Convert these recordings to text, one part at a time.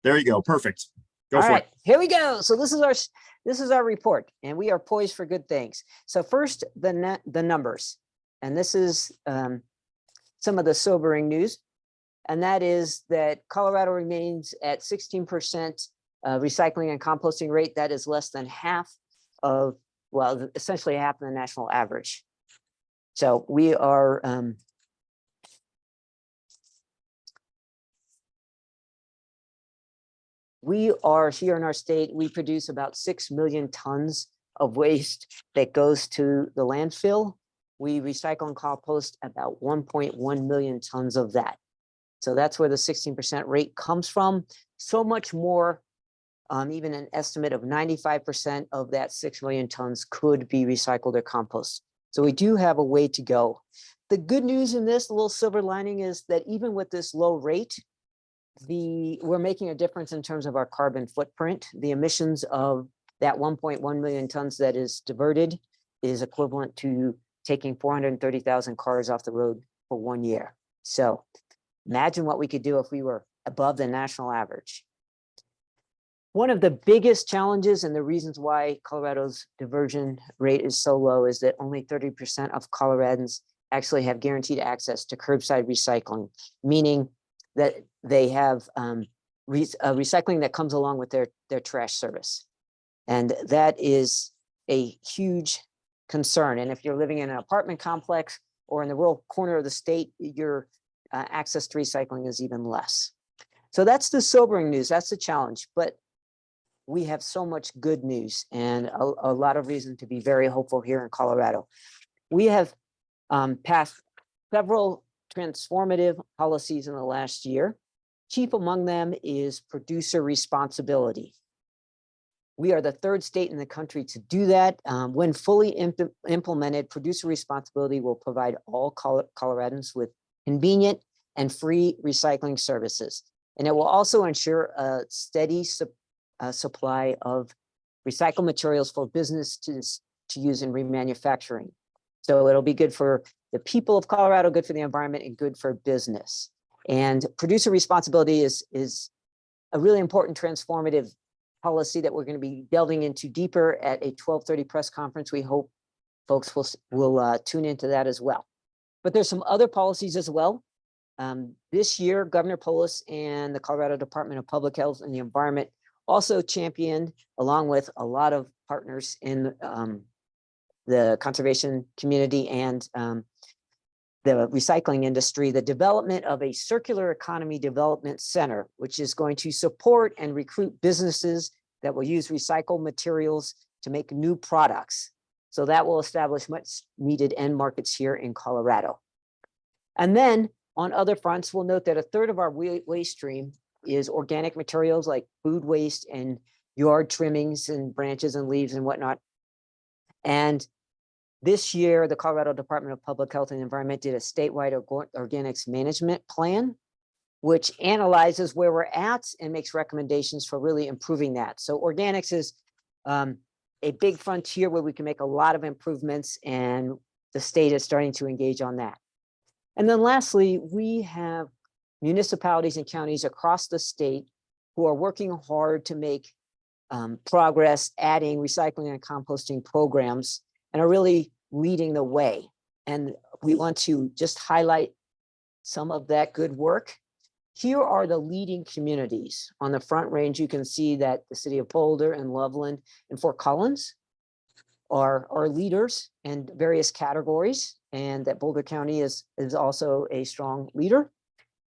There you go. Perfect. Go All for right, it. here we go. So this is our report, and we are poised for good things. So first, the numbers, and this is some of the sobering news, and that is that Colorado remains at 16% recycling and composting rate. That is less than half of, well, essentially half of the national average. So we are here in our state, we produce about 6 million tons of waste that goes to the landfill. We recycle and compost about 1.1 million tons of that. So that's where the 16% rate comes from. So much more, even an estimate of 95% of that 6 million tons could be recycled or composted. So we do have a way to go. The good news in this, the little silver lining, is that even with this low rate, we're making a difference in terms of our carbon footprint. The emissions of that 1.1 million tons that is diverted is equivalent to taking 430,000 cars off the road for 1 year. So imagine what we could do if we were above the national average. One of the biggest challenges and the reasons why Colorado's diversion rate is so low is that only 30% of Coloradans actually have guaranteed access to curbside recycling, meaning that they have recycling that comes along with their trash service. And that is a huge concern. And if you're living in an apartment complex or in the rural corner of the state, your access to recycling is even less. So that's the sobering news. That's the challenge. But we have so much good news and a lot of reason to be very hopeful here in Colorado. We have passed several transformative policies in the last year. Chief among them is producer responsibility. We are the third state in the country to do that. When fully implemented, producer responsibility will provide all Coloradans with convenient and free recycling services. And it will also ensure a steady supply of recycled materials for businesses to use in remanufacturing. So it'll be good for the people of Colorado, good for the environment, and good for business. And producer responsibility is a really important transformative policy that we're going to be delving into deeper at a 12:30 press conference. We hope folks will tune into that as well. But there's some other policies as well. This year, Governor Polis and the Colorado Department of Public Health and the Environment also championed, along with a lot of partners in the conservation community and the recycling industry, the development of a circular economy development center, which is going to support and recruit businesses that will use recycled materials to make new products. So that will establish much needed end markets here in Colorado. And then on other fronts, we'll note that a third of our waste stream is organic materials like food waste and yard trimmings and branches and leaves and whatnot. And this year, the Colorado Department of Public Health and Environment did a statewide organics management plan, which analyzes where we're at and makes recommendations for really improving that. So organics is a big frontier where we can make a lot of improvements, and the state is starting to engage on that. And then lastly, we have municipalities and counties across the state who are working hard to make progress, adding recycling and composting programs, and are really leading the way. And we want to just highlight some of that good work. Here are the leading communities. On the Front Range, you can see that the city of Boulder and Loveland and Fort Collins are leaders in various categories, and that Boulder County is also a strong leader.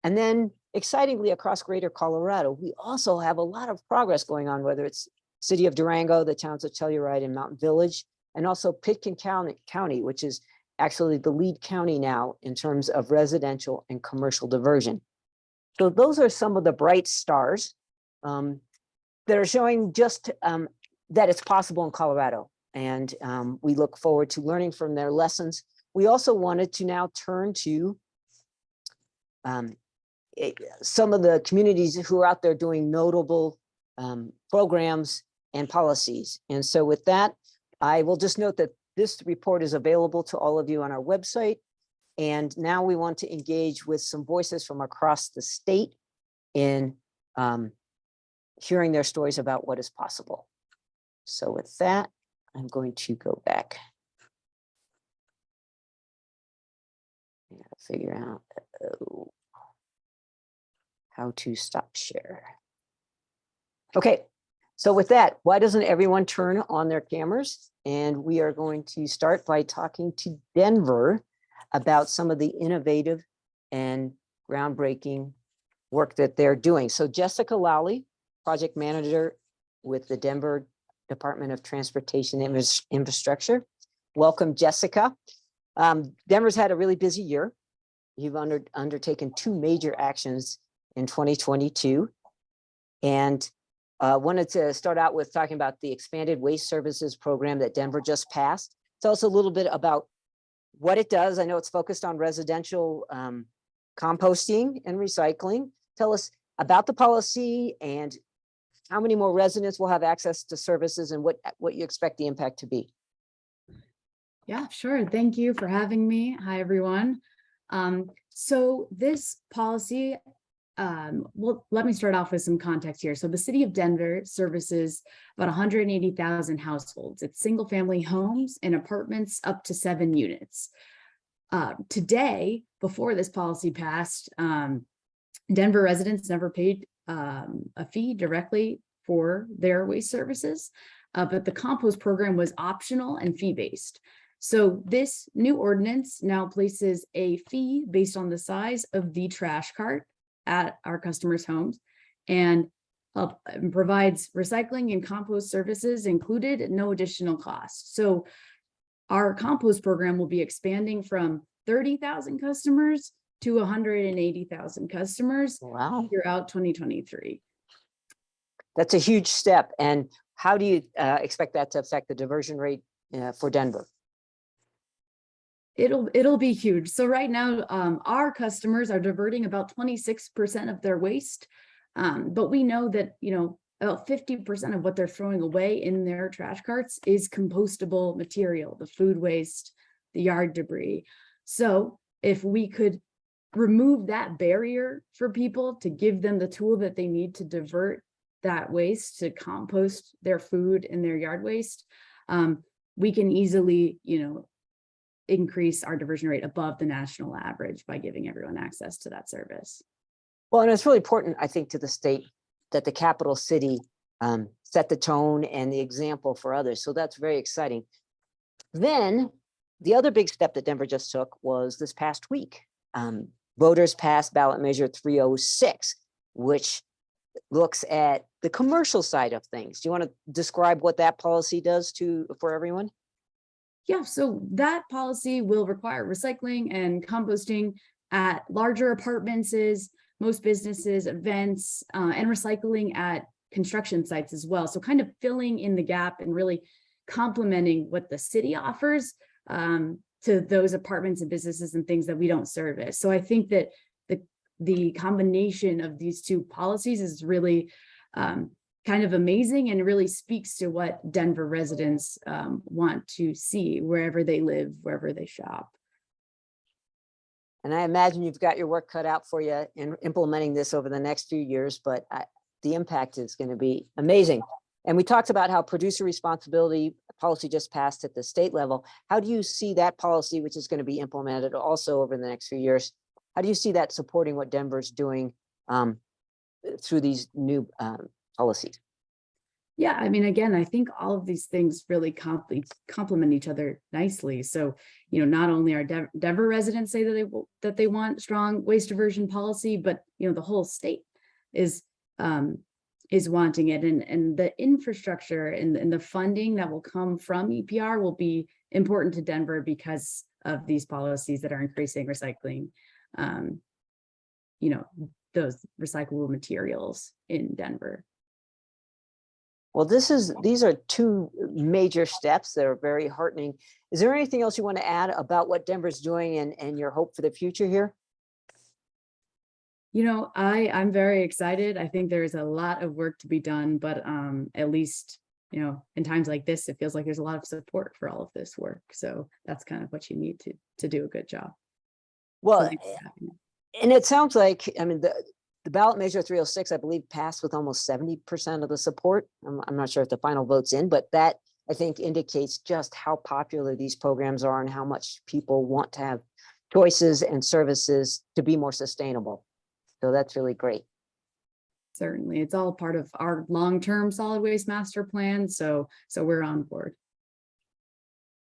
And then excitingly, across greater Colorado, we also have a lot of progress going on, whether it's city of Durango, the towns of Telluride and Mountain Village, and also Pitkin County, which is actually the lead county now in terms of residential and commercial diversion. So those are some of the bright stars that are showing just that it's possible in Colorado. And we look forward to learning from their lessons. We also wanted to now turn to some of the communities who are out there doing notable programs and policies. And so with that, I will just note that this report is available to all of you on our website. And now we want to engage with some voices from across the state in hearing their stories about what is possible. So with that, I'm going to go back. I gotta figure out how to stop share. Okay, so with that, why doesn't everyone turn on their cameras? And we are going to start by talking to Denver about some of the innovative and groundbreaking work that they're doing. So Jessica Lowley, project manager with the Denver Department of Transportation Infrastructure. Welcome, Jessica. Denver's had a really busy year. You've undertaken 2 major actions in 2022. And wanted to start out with talking about the expanded waste services program that Denver just passed. Tell us a little bit about what it does. I know it's focused on residential composting and recycling. Tell us about the policy and how many more residents will have access to services and what you expect the impact to be. Yeah, sure. Thank you for having me. Hi, everyone. So this policy, well, let me start off with some context here. So the city of Denver services about 180,000 households. It's single family homes and apartments up to 7 units. Today, before this policy passed, Denver residents never paid a fee directly for their waste services, but the compost program was optional and fee-based. So this new ordinance now places a fee based on the size of the trash cart at our customers' homes and provides recycling and compost services included at no additional cost. So our compost program will be expanding from 30,000 customers to 180,000 customers. Wow. Throughout 2023. That's a huge step. And how do you expect that to affect the diversion rate for Denver? It'll be huge. So right now, our customers are diverting about 26% of their waste, but we know that about 50% of what they're throwing away in their trash carts is compostable material, the food waste, the yard debris. So if we could remove that barrier for people to give them the tool that they need to divert that waste to compost their food and their yard waste, we can easily, increase our diversion rate above the national average by giving everyone access to that service. Well, and it's really important, I think, to the state that the capital city set the tone and the example for others. So that's very exciting. Then the other big step that Denver just took was this past week. Voters passed ballot measure 306, which looks at the commercial side of things. Do you want to describe what that policy does for everyone? Yeah, so that policy will require recycling and composting at larger apartments, most businesses, events, and recycling at construction sites as well. So kind of filling in the gap and really complementing what the city offers to those apartments and businesses and things that we don't service. So I think that the combination of these 2 policies is really kind of amazing and really speaks to what Denver residents want to see wherever they live, wherever they shop. And I imagine you've got your work cut out for you in implementing this over the next few years, but the impact is going to be amazing. And we talked about how producer responsibility policy just passed at the state level. How do you see that policy, which is going to be implemented also over the next few years? How do you see that supporting what Denver's doing through these new policies? Yeah, I mean, again, I think all of these things really complement each other nicely. So, not only are Denver residents say that they want strong waste diversion policy, but the whole state is wanting it, and the infrastructure and the funding that will come from EPR will be important to Denver because of these policies that are increasing recycling, those recyclable materials in Denver. Well, these are 2 major steps that are very heartening. Is there anything else you want to add about what Denver's doing and your hope for the future here? I'm very excited. I think there's a lot of work to be done, but at least, in times like this, it feels like there's a lot of support for all of this work. So that's kind of what you need to do a good job. Well, and it sounds like, I mean, The ballot measure 306, I believe, passed with almost 70% of the support. I'm not sure if the final vote's in, but that I think indicates just how popular these programs are and how much people want to have choices and services to be more sustainable. So that's really great. Certainly, it's all part of our long-term solid waste master plan. So we're on board.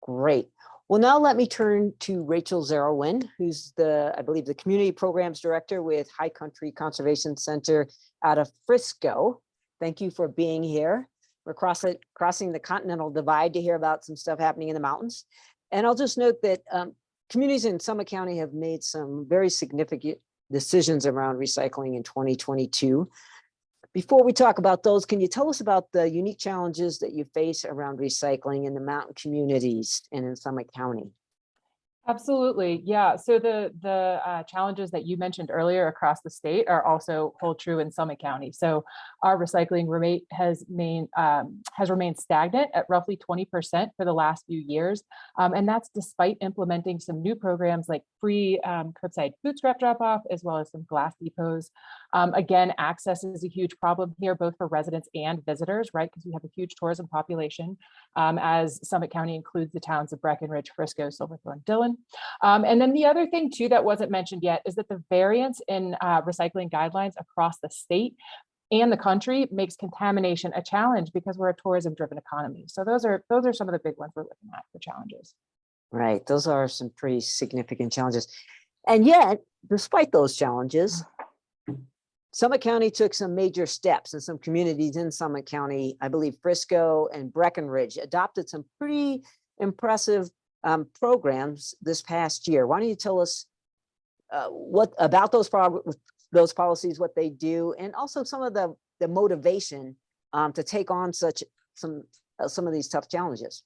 Great. Well, now let me turn to Rachel Zarowin, who's I believe, the Community Programs Director with High Country Conservation Center out of Frisco. Thank you for being here. We're crossing the Continental Divide to hear about some stuff happening in the mountains. And I'll just note that communities in Summit County have made some very significant decisions around recycling in 2022. Before we talk about those, can you tell us about the unique challenges that you face around recycling in the mountain communities and in Summit County? Absolutely. Yeah. So the challenges that you mentioned earlier across the state are also hold true in Summit County. So our recycling rate has remained stagnant at roughly 20% for the last few years. And that's despite implementing some new programs like free curbside food scrap drop off, as well as some glass depots. Again, access is a huge problem here, both for residents and visitors, right? Because we have a huge tourism population, as Summit County includes the towns of Breckenridge, Frisco, Silverthorne, Dillon. And then the other thing too that wasn't mentioned yet is that the variance in recycling guidelines across the state and the country makes contamination a challenge because we're a tourism driven economy. So those are some of the big ones we're looking at for challenges. Right. Those are some pretty significant challenges. And yet, despite those challenges, Summit County took some major steps, and some communities in Summit County, I believe Frisco and Breckenridge, adopted some pretty impressive programs this past year. Why don't you tell us what about those policies, what they do, and also some of the motivation to take on some of these tough challenges?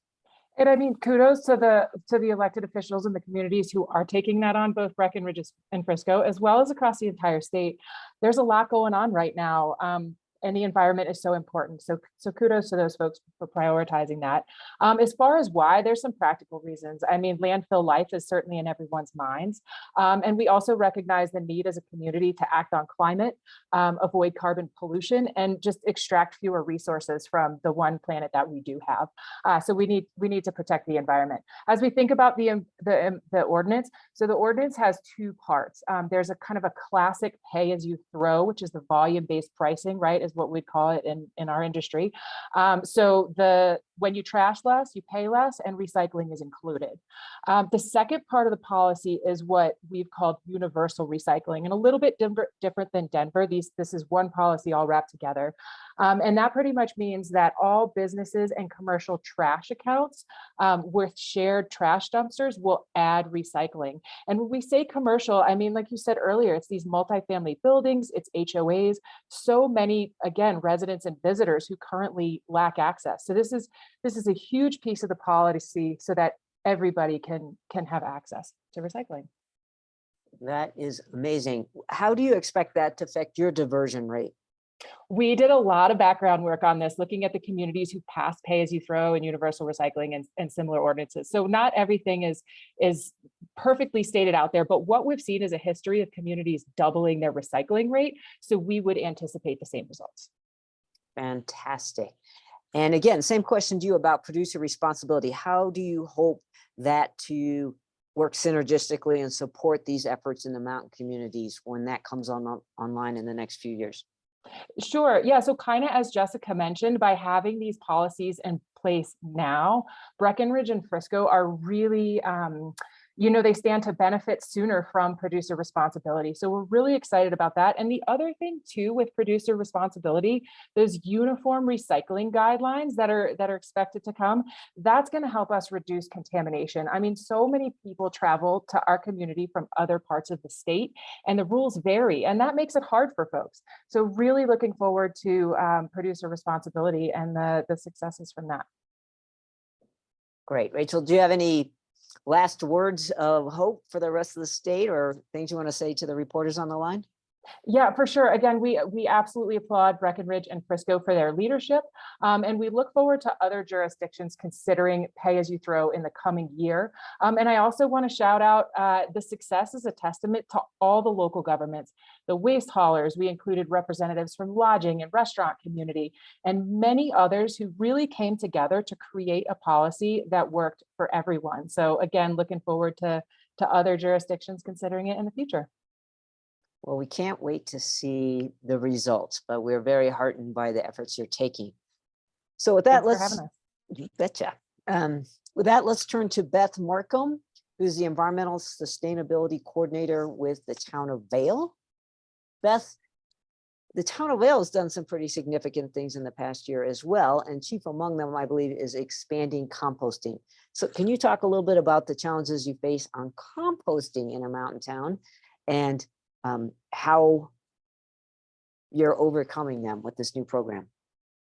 And I mean, kudos to the elected officials in the communities who are taking that on, both Breckenridge and Frisco, as well as across the entire state. There's a lot going on right now. And the environment is so important. So kudos to those folks for prioritizing that. As far as why, there's some practical reasons. I mean, landfill life is certainly in everyone's minds. And we also recognize the need as a community to act on climate, avoid carbon pollution, and just extract fewer resources from the one planet that we do have. So we need to protect the environment. As we think about the ordinance, so the ordinance has two parts. There's a kind of a classic pay as you throw, which is the volume-based pricing, right? Is what we'd call it in our industry. So when you trash less, you pay less, and recycling is included. The second part of the policy is what we've called universal recycling, and a little bit different than Denver. This is one policy all wrapped together. And that pretty much means that all businesses and commercial trash accounts with shared trash dumpsters will add recycling. And when we say commercial, I mean, like you said earlier, it's these multifamily buildings, it's HOAs, so many, again, residents and visitors who currently lack access. So this is a huge piece of the policy so that everybody can have access to recycling. That is amazing. How do you expect that to affect your diversion rate? We did a lot of background work on this, looking at the communities who pass pay as you throw and universal recycling and similar ordinances. So not everything is perfectly stated out there, but what we've seen is a history of communities doubling their recycling rate. So we would anticipate the same results. Fantastic. And again, same question to you about producer responsibility. How do you hope that to work synergistically and support these efforts in the mountain communities when that comes online in the next few years? Sure. Yeah. So kind of as Jessica mentioned, by having these policies in place now, Breckenridge and Frisco are really, they stand to benefit sooner from producer responsibility. So we're really excited about that. And the other thing too, with producer responsibility, those uniform recycling guidelines that are expected to come, that's going to help us reduce contamination. I mean, so many people travel to our community from other parts of the state, and the rules vary, and that makes it hard for folks. So really looking forward to producer responsibility and the successes from that. Great. Rachel, do you have any last words of hope for the rest of the state, or things you want to say to the reporters on the line? Yeah, for sure. Again, we absolutely applaud Breckenridge and Frisco for their leadership. And we look forward to other jurisdictions considering pay as you throw in the coming year. And I also want to shout out the success is a testament to all the local governments, the waste haulers. We included representatives from lodging and restaurant community and many others who really came together to create a policy that worked for everyone. So again, looking forward to other jurisdictions considering it in the future. Well, we can't wait to see the results, but we're very heartened by the efforts you're taking. So with that, Thanks for having us. you betcha. With that, let's turn to Beth Markham, who's the Environmental Sustainability Coordinator with the Town of Vail. Beth, the Town of Vail has done some pretty significant things in the past year as well, and chief among them, I believe, is expanding composting. So can you talk a little bit about the challenges you face on composting in a mountain town and how you're overcoming them with this new program?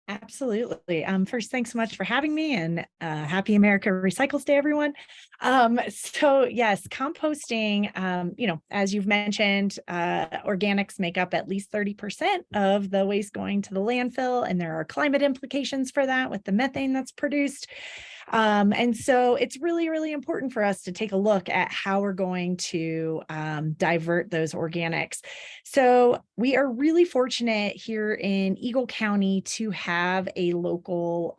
Absolutely. First, thanks so much for having me, and happy America Recycles Day, everyone. So yes, composting, as you've mentioned, organics make up at least 30% of the waste going to the landfill, and there are climate implications for that with the methane that's produced. And so it's really, really important for us to take a look at how we're going to divert those organics. So we are really fortunate here in Eagle County to have a local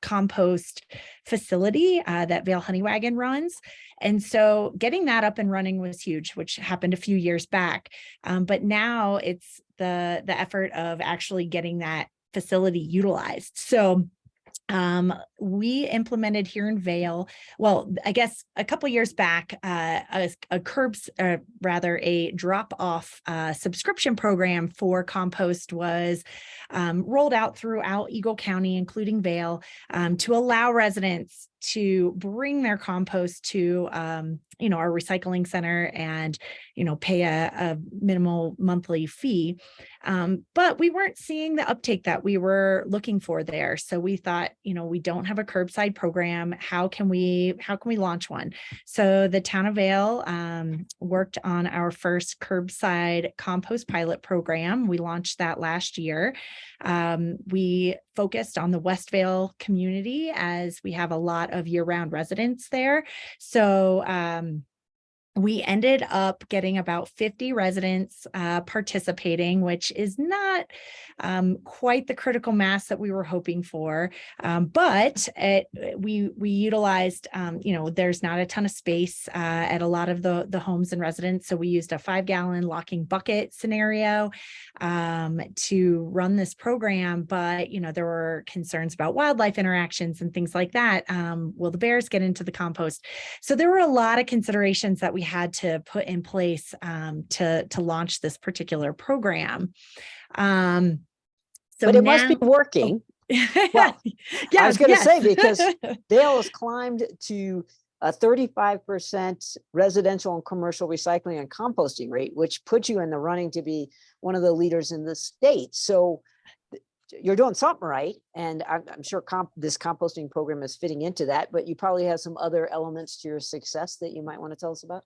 compost facility that Vail Honey Wagon runs. And so getting that up and running was huge, which happened a few years back. But now it's the effort of actually getting that facility utilized. So we implemented here in Vail, well, I guess a couple years back, a drop-off subscription program for compost was rolled out throughout Eagle County, including Vail, to allow residents to bring their compost to our recycling center and pay a minimal monthly fee, but we weren't seeing the uptake that we were looking for there. So we thought, we don't have a curbside program. How can we launch one? So the town of Vail worked on our first curbside compost pilot program. We launched that last year. We focused on the West Vail community as we have a lot of year-round residents there. So we ended up getting about 50 residents participating, which is not quite the critical mass that we were hoping for. But we utilized, there's not a ton of space at a lot of the homes and residents. So we used a 5-gallon locking bucket scenario to run this program. But, there were concerns about wildlife interactions and things like that. Will the bears get into the compost? So there were a lot of considerations that we had to put in place to launch this particular program. So but it must be working. Well, yeah, I was going to say, because Vail has climbed to a 35% residential and commercial recycling and composting rate, which puts you in the running to be one of the leaders in the state. So you're doing something right. And I'm sure this composting program is fitting into that, but you probably have some other elements to your success that you might want to tell us about.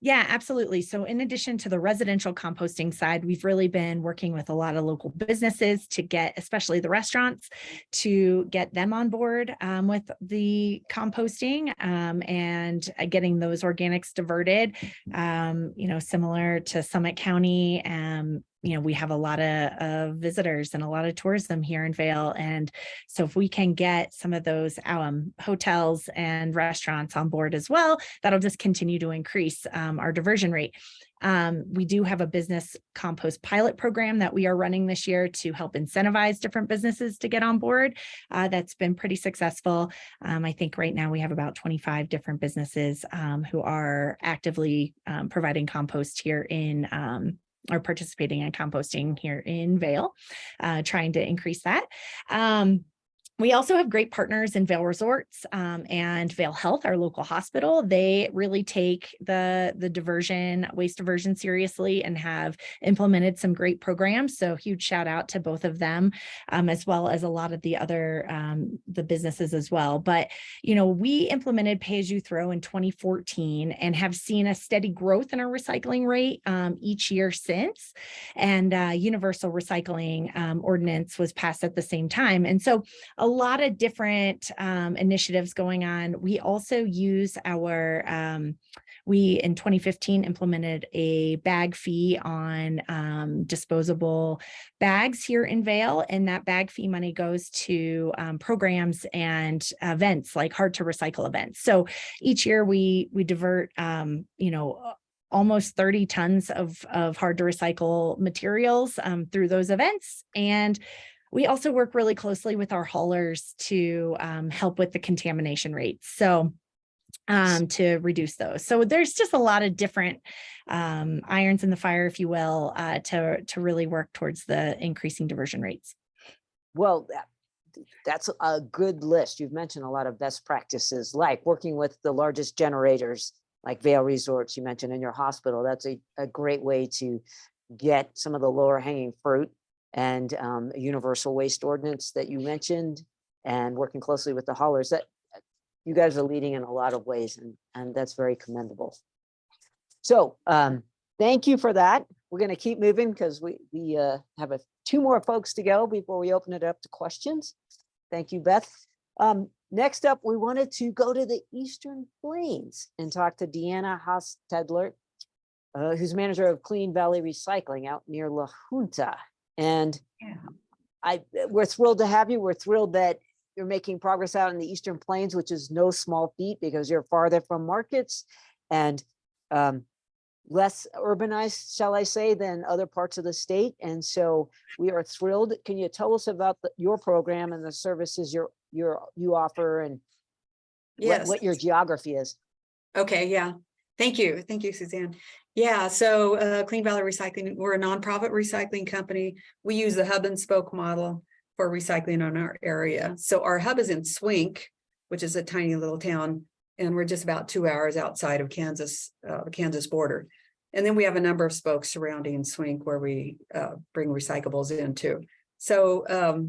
Yeah, absolutely. So in addition to the residential composting side, we've really been working with a lot of local businesses to get, especially the restaurants, to get them on board with the composting and getting those organics diverted, similar to Summit County. We have a lot of visitors and a lot of tourism here in Vail. And so if we can get some of those hotels and restaurants on board as well, that'll just continue to increase our diversion rate. We do have a business compost pilot program that we are running this year to help incentivize different businesses to get on board. That's been pretty successful. I think right now we have about 25 different businesses who are actively providing compost here in or participating in composting here in Vail, trying to increase that. We also have great partners in Vail Resorts and Vail Health, our local hospital. They really take the waste diversion seriously and have implemented some great programs. So huge shout out to both of them, as well as a lot of the other the businesses as well. But we implemented Pay As You Throw in 2014 and have seen a steady growth in our recycling rate each year since. And universal recycling ordinance was passed at the same time. And so a lot of different initiatives going on. We also use we in 2015 implemented a bag fee on disposable bags here in Vail, and that bag fee money goes to programs and events like hard to recycle events. So each year we divert almost 30 tons of hard to recycle materials through those events. And we also work really closely with our haulers to help with the contamination rates. So to reduce those. So there's just a lot of different irons in the fire, if you will, to really work towards the increasing diversion rates. Well, that's a good list. You've mentioned a lot of best practices, like working with the largest generators, like Vail Resorts, you mentioned in your hospital. That's a great way to get some of the lower hanging fruit, and a universal waste ordinance that you mentioned, and working closely with the haulers. That you guys are leading in a lot of ways, and that's very commendable. So thank you for that. We're going to keep moving because we have two more folks to go before we open it up to questions. Thank you, Beth. Next up, we wanted to go to the Eastern Plains and talk to Deanna Haas-Tedler, who's manager of Clean Valley Recycling out near La Junta. And we're thrilled to have you. We're thrilled that you're making progress out in the Eastern Plains, which is no small feat because you're farther from markets and less urbanized, shall I say, than other parts of the state. And so we are thrilled. Can you tell us about your program and the services you offer, and what your geography is? Okay, yeah. Thank you, Suzanne. Yeah, so Clean Valley Recycling, we're a nonprofit recycling company. We use the hub and spoke model for recycling in our area. So our hub is in Swink, which is a tiny little town, and we're just about 2 hours outside of Kansas, the Kansas border. And then we have a number of spokes surrounding Swink where we bring recyclables into. So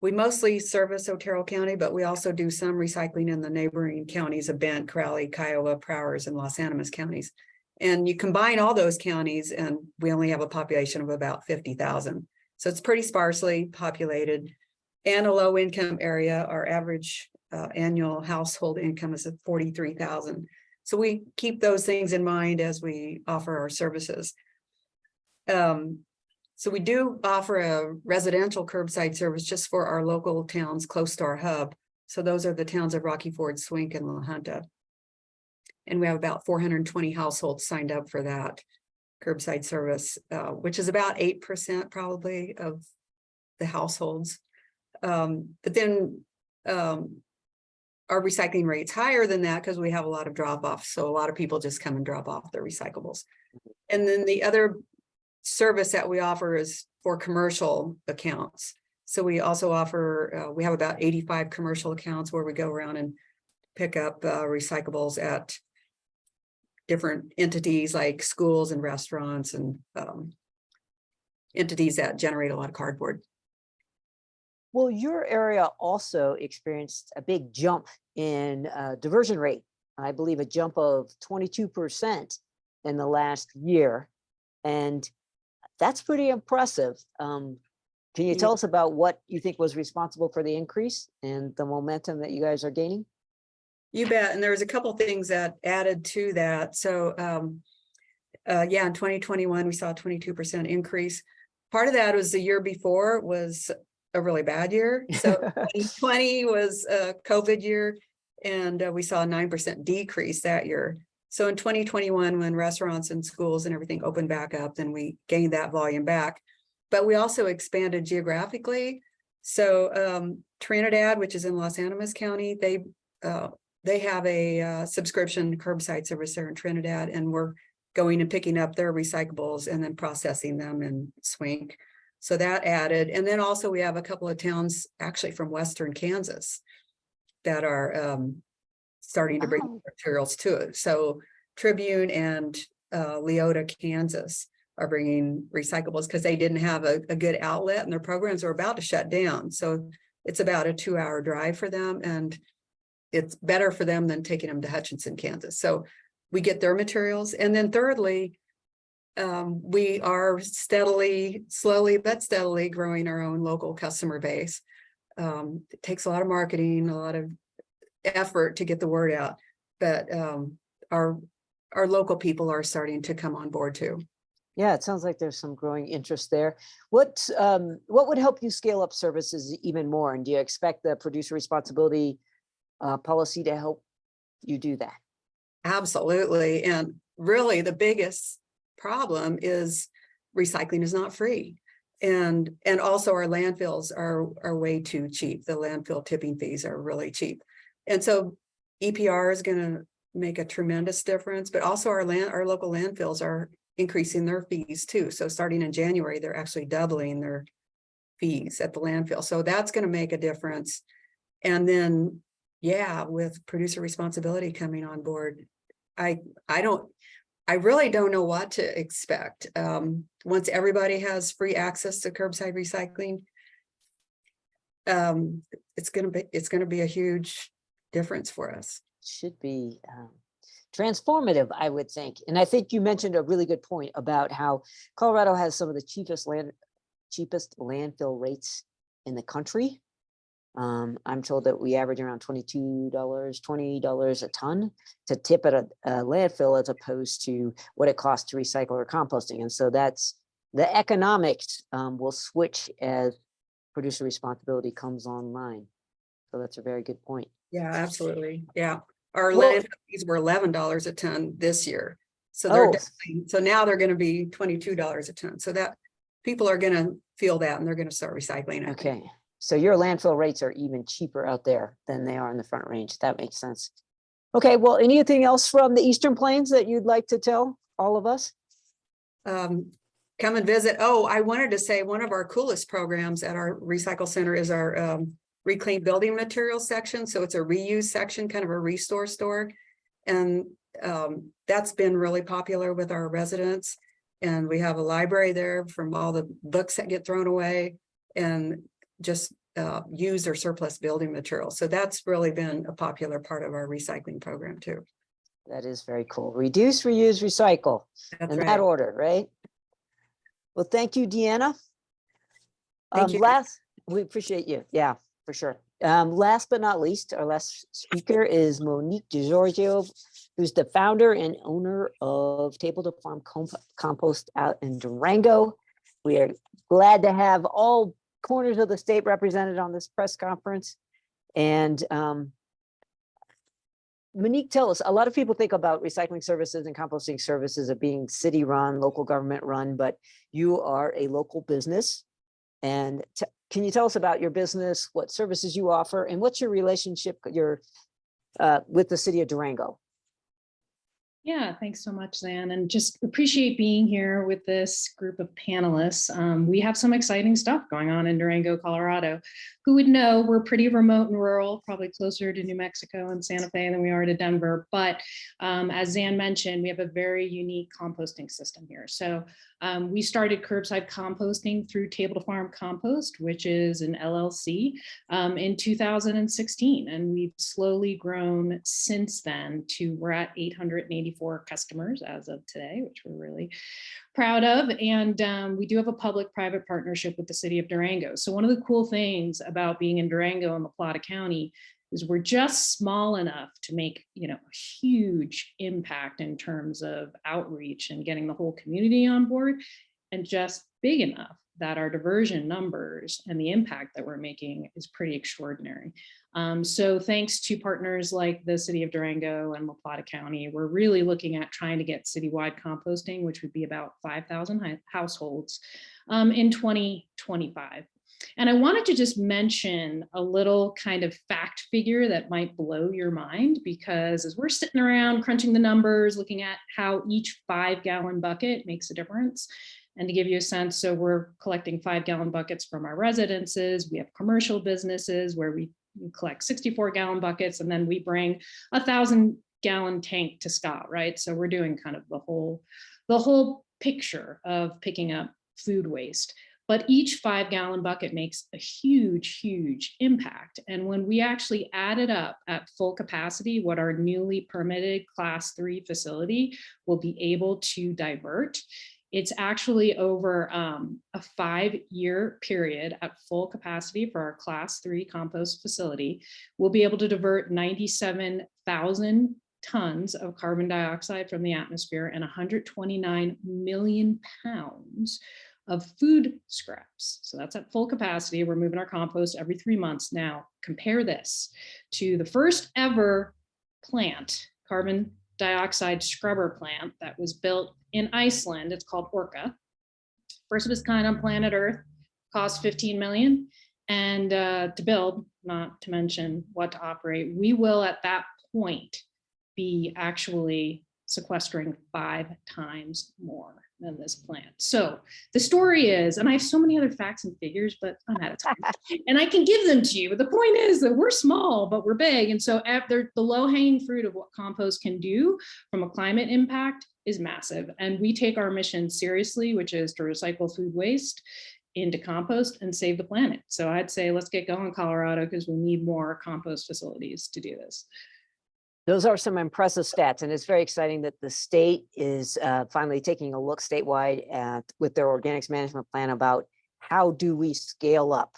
we mostly service Otero County, but we also do some recycling in the neighboring counties of Bent, Crowley, Kiowa, Prowers, and Los Animas counties. And you combine all those counties, and we only have a population of about 50,000. So it's pretty sparsely populated and a low income area. Our average annual household income is at 43,000. So we keep those things in mind as we offer our services. So we do offer a residential curbside service just for our local towns close to our hub. So those are the towns of Rocky Ford, Swink, and La Junta. And we have about 420 households signed up for that curbside service, which is about 8% probably of the households. But then our recycling rate's higher than that because we have a lot of drop-offs. So a lot of people just come and drop off their recyclables. And then the other service that we offer is for commercial accounts. So we also offer, we have about 85 commercial accounts where we go around and pick up recyclables at different entities like schools and restaurants and entities that generate a lot of cardboard. Well, your area also experienced a big jump in diversion rate. I believe a jump of 22% in the last year. And that's pretty impressive. Can you tell us about what you think was responsible for the increase and the momentum that you guys are gaining? You bet. And there was a couple things that added to that. So yeah, in 2021, we saw a 22% increase. Part of that was the year before was a really bad year. So 2020 was a COVID year, and we saw a 9% decrease that year. So in 2021, when restaurants and schools and everything opened back up, then we gained that volume back. But we also expanded geographically. So Trinidad, which is in Los Animas County, they have a subscription curbside service there in Trinidad, and we're going and picking up their recyclables and then processing them in Swink. So that added, and then also we have a couple of towns actually from Western Kansas that are starting to bring Oh. materials to it. So Tribune and Leota, Kansas are bringing recyclables because they didn't have a good outlet and their programs are about to shut down. So it's about a 2-hour drive for them, and it's better for them than taking them to Hutchinson, Kansas. So we get their materials. And then thirdly, we are slowly but steadily growing our own local customer base. It takes a lot of marketing, a lot of effort to get the word out, but our local people are starting to come on board too. Yeah, it sounds like there's some growing interest there. What would help you scale up services even more? And do you expect the producer responsibility policy to help you do that? Absolutely. And really the biggest problem is recycling is not free. And also our landfills are way too cheap. The landfill tipping fees are really cheap. And so EPR is going to make a tremendous difference, but also our local landfills are increasing their fees too. So starting in January, they're actually doubling their fees at the landfill. So that's going to make a difference. And then, yeah, with producer responsibility coming on board, I really don't know what to expect. Once everybody has free access to curbside recycling, it's going to be a huge difference for us. Should be transformative, I would think. And I think you mentioned a really good point about how Colorado has some of the cheapest landfill rates in the country. I'm told that we average around $20 a ton to tip at a landfill, as opposed to what it costs to recycle or composting. And so that's the economics will switch as producer responsibility comes online. So that's a very good point. Yeah, absolutely. Yeah. Our Well- landfill fees were $11 a ton this year. So they're Oh. doubling. So now they're going to be $22 a ton. So that people are going to feel that and they're going to start recycling it. Okay, so your landfill rates are even cheaper out there than they are in the Front Range. That makes sense. Okay, well, anything else from the Eastern Plains that you'd like to tell all of us? Come and visit. Oh, I wanted to say one of our coolest programs at our recycle center is our reclaimed building materials section. So it's a reuse section, kind of a restore store. And that's been really popular with our residents. And we have a library there from all the books that get thrown away and just used or surplus building materials. So that's really been a popular part of our recycling program too. That is very cool. Reduce, reuse, recycle. That's In right. that order, right? Well, thank you, Deanna. Thank you. We appreciate you. Yeah, for sure. Last but not least, our last speaker is Monique DiGiorgio, who's the founder and owner of Table to Farm Compost out in Durango. We are glad to have all corners of the state represented on this press conference. And Monique, tell us, a lot of people think about recycling services and composting services as being city run, local government run, but you are a local business. And can you tell us about your business, what services you offer, and what's your relationship with the city of Durango? Yeah, thanks so much, Zan, and just appreciate being here with this group of panelists. We have some exciting stuff going on in Durango, Colorado. Who would know we're pretty remote and rural, probably closer to New Mexico and Santa Fe than we are to Denver. But as Zan mentioned, we have a very unique composting system here. So we started curbside composting through Table to Farm Compost, which is an LLC, in 2016. And we've slowly grown since then to we're at 884 customers as of today, which we're really proud of. And we do have a public-private partnership with the city of Durango. So one of the cool things about being in Durango and La Plata County is we're just small enough to make, a huge impact in terms of outreach and getting the whole community on board, and just big enough that our diversion numbers and the impact that we're making is pretty extraordinary. So thanks to partners like the city of Durango and La Plata County, we're really looking at trying to get citywide composting, which would be about 5,000 households in 2025. And I wanted to just mention a little kind of fact figure that might blow your mind, because as we're sitting around crunching the numbers, looking at how each 5-gallon bucket makes a difference, And to give you a sense, so we're collecting 5-gallon buckets from our residences. We have commercial businesses where we collect 64-gallon buckets, and then we bring 1,000-gallon tank to Scott, right? So we're doing kind of the whole picture of picking up food waste. But each 5-gallon bucket makes a huge, huge impact. And when we actually add it up at full capacity, what our newly permitted Class 3 facility will be able to divert, it's actually over a 5-year period at full capacity for our Class 3 compost facility. We'll be able to divert 97,000 tons of carbon dioxide from the atmosphere and 129 million pounds of food scraps. So that's at full capacity. We're moving our compost every 3 months. Now, compare this to the first ever plant, carbon dioxide scrubber plant that was built in Iceland. It's called Orca. First of its kind on planet Earth, cost 15 million. And to build, not to mention what to operate, we will at that point be actually sequestering 5 times more than this plant. So the story is, and I have so many other facts and figures, but I'm out of time and I can give them to you. But the point is that we're small, but we're big. And so after the low hanging fruit of what compost can do from a climate impact is massive. And we take our mission seriously, which is to recycle food waste into compost and save the planet. So I'd say, let's get going, Colorado, because we need more compost facilities to do this. Those are some impressive stats, and it's very exciting that the state is finally taking a look statewide with their organics management plan about how do we scale up,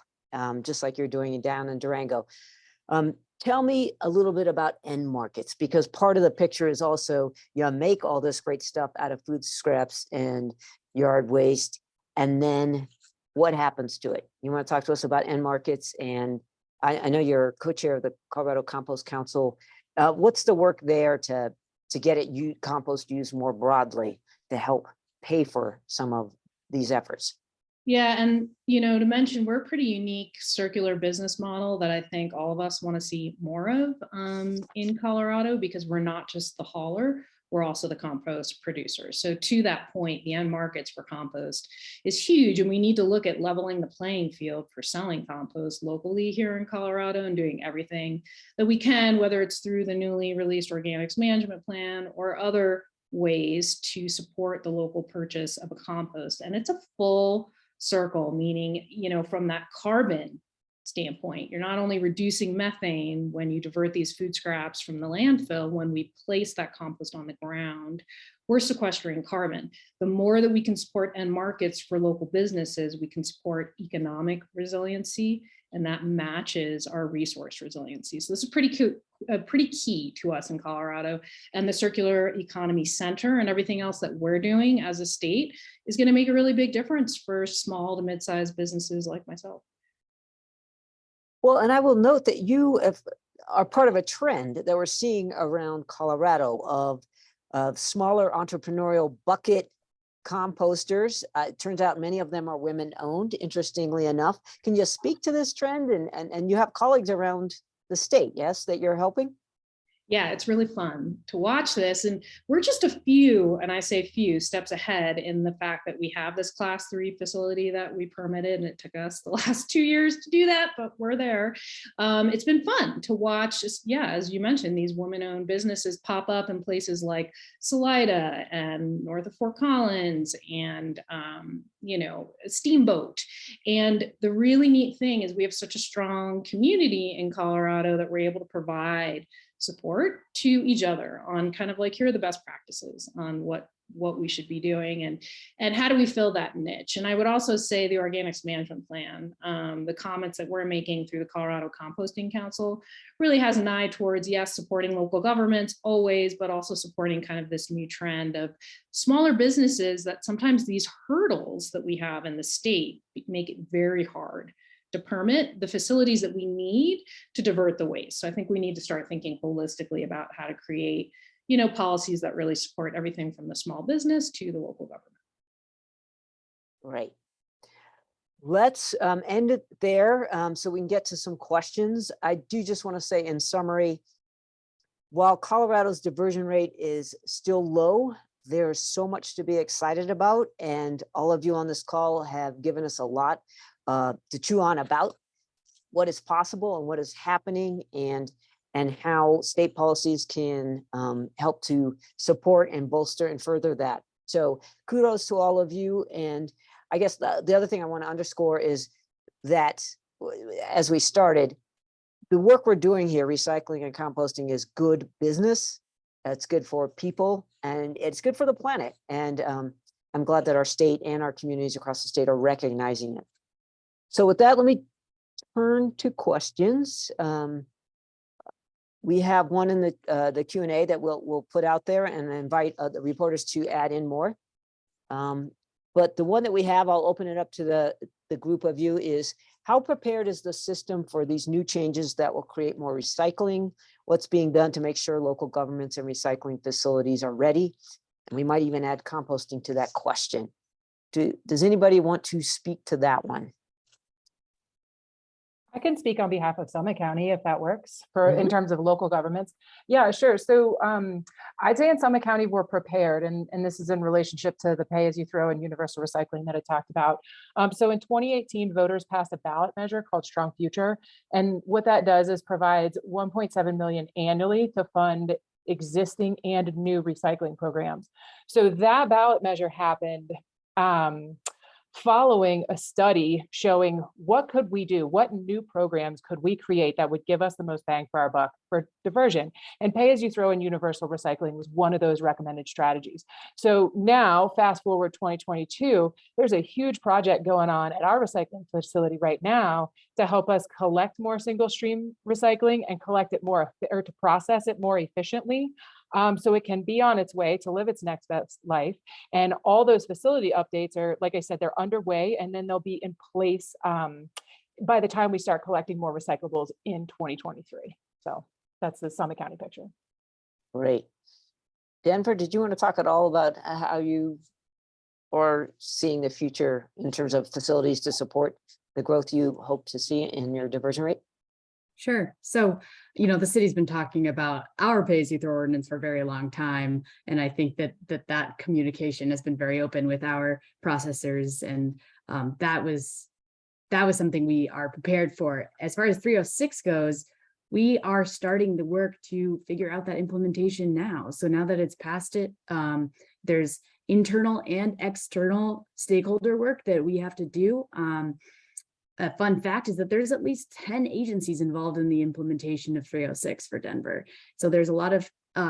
just like you're doing down in Durango. Tell me a little bit about end markets, because part of the picture is also you make all this great stuff out of food scraps and yard waste, and then what happens to it? You want to talk to us about end markets? And I know you're co-chair of the Colorado Compost Council. What's the work there to get compost used more broadly to help pay for some of these efforts? Yeah, and to mention, we're a pretty unique circular business model that I think all of us want to see more of in Colorado, because we're not just the hauler, we're also the compost producer. So to that point, the end markets for compost is huge, and we need to look at leveling the playing field for selling compost locally here in Colorado and doing everything that we can, whether it's through the newly released organics management plan or other ways to support the local purchase of a compost. And it's a full circle, meaning, from that carbon standpoint, you're not only reducing methane when you divert these food scraps from the landfill. When we place that compost on the ground, we're sequestering carbon. The more that we can support end markets for local businesses, we can support economic resiliency, and that matches our resource resiliency. So this is pretty key to us in Colorado, and the Circular Economy Center and everything else that we're doing as a state is going to make a really big difference for small to mid-sized businesses like myself. Well, and I will note that you are part of a trend that we're seeing around Colorado of smaller entrepreneurial bucket composters. It turns out many of them are women owned, interestingly enough. Can you speak to this trend? And you have colleagues around the state, yes, that you're helping? Yeah, it's really fun to watch this. And we're just a few, and I say few, steps ahead in the fact that we have this Class 3 facility that we permitted, and it took us the last 2 years to do that, but we're there. It's been fun to watch, as you mentioned, these women-owned businesses pop up in places like Salida and north of Fort Collins and, Steamboat. And the really neat thing is we have such a strong community in Colorado that we're able to provide support to each other on kind of like, here are the best practices on what we should be doing and how do we fill that niche. And I would also say the organics management plan, the comments that we're making through the Colorado Composting Council really has an eye towards, yes, supporting local governments always, but also supporting kind of this new trend of smaller businesses that sometimes these hurdles that we have in the state make it very hard to permit the facilities that we need to divert the waste. So I think we need to start thinking holistically about how to create, policies that really support everything from the small business to the local government. Right. Let's end it there so we can get to some questions. I do just want to say in summary, while Colorado's diversion rate is still low, there's so much to be excited about, and all of you on this call have given us a lot to chew on about what is possible and what is happening, and how state policies can help to support and bolster and further that. So kudos to all of you. And I guess the other thing I want to underscore is that as we started, the work we're doing here, recycling and composting, is good business. It's good for people and it's good for the planet. And I'm glad that our state and our communities across the state are recognizing it. So with that, let me turn to questions. We have one in the Q&A that we'll put out there and invite the reporters to add in more. But the one that we have, I'll open it up to the group of you, is how prepared is the system for these new changes that will create more recycling? What's being done to make sure local governments and recycling facilities are ready? And we might even add composting to that question. Does anybody want to speak to that one? I can speak on behalf of Summit County if that works in terms of local governments. Yeah, sure. So I'd say in Summit County, we're prepared, and this is in relationship to the pay as you throw and universal recycling that I talked about. So in 2018, voters passed a ballot measure called Strong Future. And what that does is provides 1.7 million annually to fund existing and new recycling programs. So that ballot measure happened following a study showing what could we do, what new programs could we create that would give us the most bang for our buck for diversion. And pay as you throw and universal recycling was one of those recommended strategies. So now, fast forward 2022, there's a huge project going on at our recycling facility right now to help us collect more single stream recycling and collect it more, or to process it more efficiently. So it can be on its way to live its next best life. And all those facility updates are, like I said, they're underway, and then they'll be in place by the time we start collecting more recyclables in 2023. So that's the Summit County picture. Great. Denver, did you want to talk at all about how you are seeing the future in terms of facilities to support the growth you hope to see in your diversion rate? Sure. So, the city's been talking about our pay-as-you-throw ordinance for a very long time. And I think that communication has been very open with our processors. And that was something we are prepared for. As far as 306 goes, we are starting the work to figure out that implementation now. So now that it's passed it, there's internal and external stakeholder work that we have to do. A fun fact is that there's at least 10 agencies involved in the implementation of 306 for Denver. So there's a lot of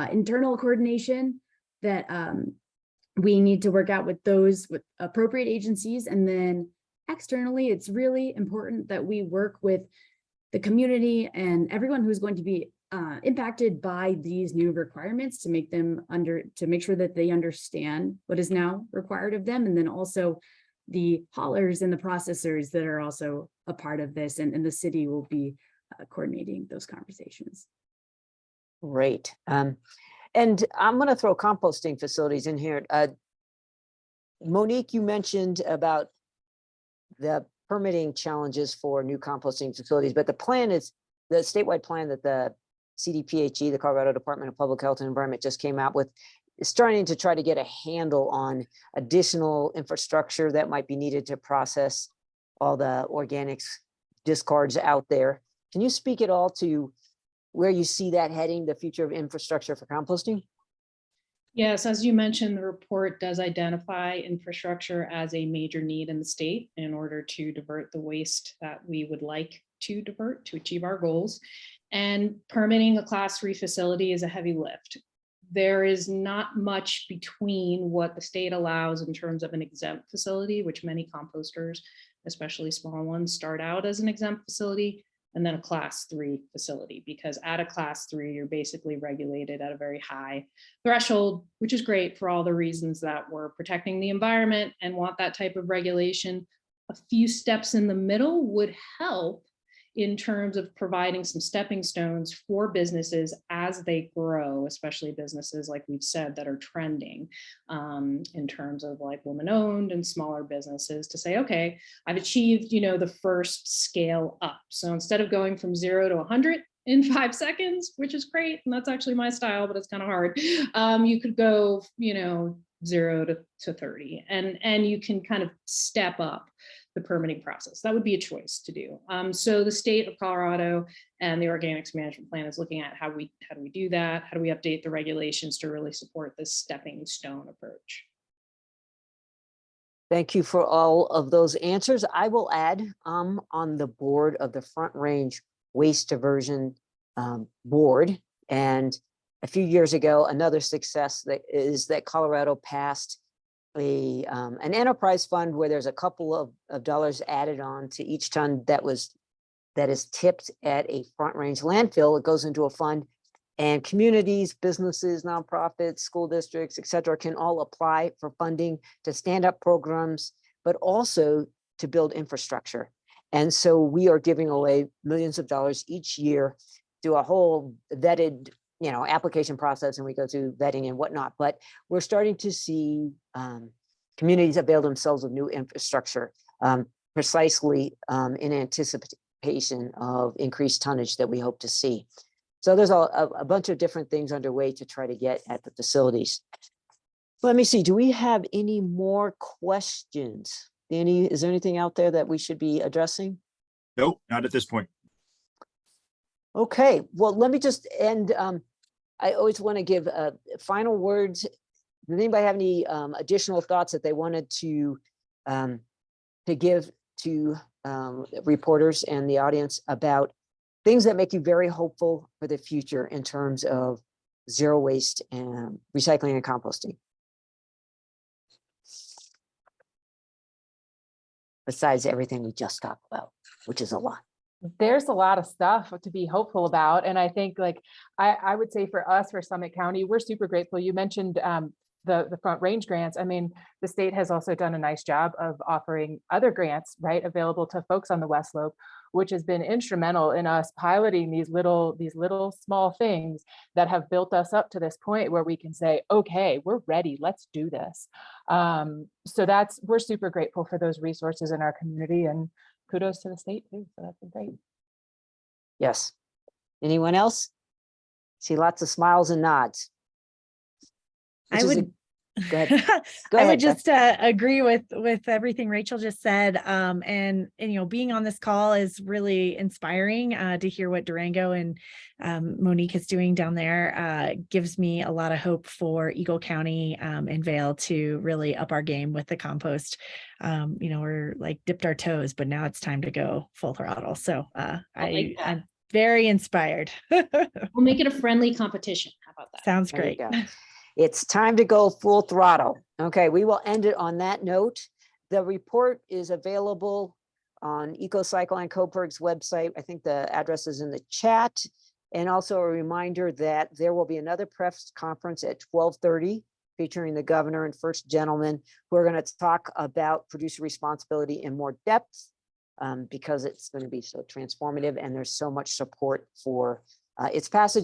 internal coordination that we need to work out with appropriate agencies. And then externally, it's really important that we work with the community and everyone who's going to be impacted by these new requirements to make sure that they understand what is now required of them. And then also the haulers and the processors that are also a part of this, and the city will be coordinating those conversations. Great. And I'm going to throw composting facilities in here. Monique, you mentioned about the permitting challenges for new composting facilities, but the plan is the statewide plan that the CDPHE, the Colorado Department of Public Health and Environment, just came out with, is starting to try to get a handle on additional infrastructure that might be needed to process all the organics discards out there. Can you speak at all to where you see that heading, the future of infrastructure for composting? Yes, as you mentioned, the report does identify infrastructure as a major need in the state in order to divert the waste that we would like to divert to achieve our goals. And permitting a Class 3 facility is a heavy lift. There is not much between what the state allows in terms of an exempt facility, which many composters, especially small ones, start out as an exempt facility, and then a Class 3 facility, because at a Class 3, you're basically regulated at a very high threshold, which is great for all the reasons that we're protecting the environment and want that type of regulation. A few steps in the middle would help in terms of providing some stepping stones for businesses as they grow, especially businesses, like we've said, that are trending in terms of like woman-owned and smaller businesses, to say, okay, I've achieved, the first scale up. So instead of going from 0 to 100, in 5 seconds, which is great. And that's actually my style, but it's kind of hard. You could go, 0 to 30, and you can kind of step up the permitting process. That would be a choice to do. So the state of Colorado and the Organics Management Plan is looking at how do we do that? How do we update the regulations to really support this stepping stone approach? Thank you for all of those answers. I will add, on the board of the Front Range Waste Diversion Board. And a few years ago, another success that Colorado passed an enterprise fund where there's a couple of dollars added on to each ton that is tipped at a Front Range landfill. It goes into a fund, and communities, businesses, nonprofits, school districts, et cetera, can all apply for funding to stand up programs, but also to build infrastructure. And so we are giving away millions of dollars each year through a whole vetted, application process, and we go through vetting and whatnot. But we're starting to see communities avail themselves of new infrastructure, precisely in anticipation of increased tonnage that we hope to see. So there's a bunch of different things underway to try to get at the facilities. Let me see, do we have any more questions? Danny, is there anything out there that we should be addressing? Nope, not at this point. Okay, well, let me just end. I always want to give final words. Does anybody have any additional thoughts that they wanted to give to reporters and the audience about things that make you very hopeful for the future in terms of zero waste and recycling and composting? Besides everything we just talked about, which is a lot. There's a lot of stuff to be hopeful about. And I think I would say for us, for Summit County, we're super grateful. You mentioned the Front Range grants. I mean, the state has also done a nice job of offering other grants, right, available to folks on the West Slope, which has been instrumental in us piloting these little small things that have built us up to this point where we can say, okay, we're ready, let's do this. So we're super grateful for those resources in our community, and kudos to the state too. So that's been great. Yes. Anyone else? See lots of smiles and nods. I would Go ahead. Go I ahead, would just agree with everything Rachel just said. And being on this call is really inspiring to hear what Durango and Monique is doing down there. Gives me a lot of hope for Eagle County and Vail to really up our game with the compost. We're like dipped our toes, but now it's time to go full throttle. So I'm very inspired. We'll make it a friendly competition. How about that? Sounds There you great. go. It's time to go full throttle. Okay, we will end it on that note. The report is available on Eco-Cycle and CoPRIG's website. I think the address is in the chat. And also a reminder that there will be another press conference at 12:30 featuring the governor and first gentleman, who are going to talk about producer responsibility in more depth because it's going to be so transformative and there's so much support for its passage.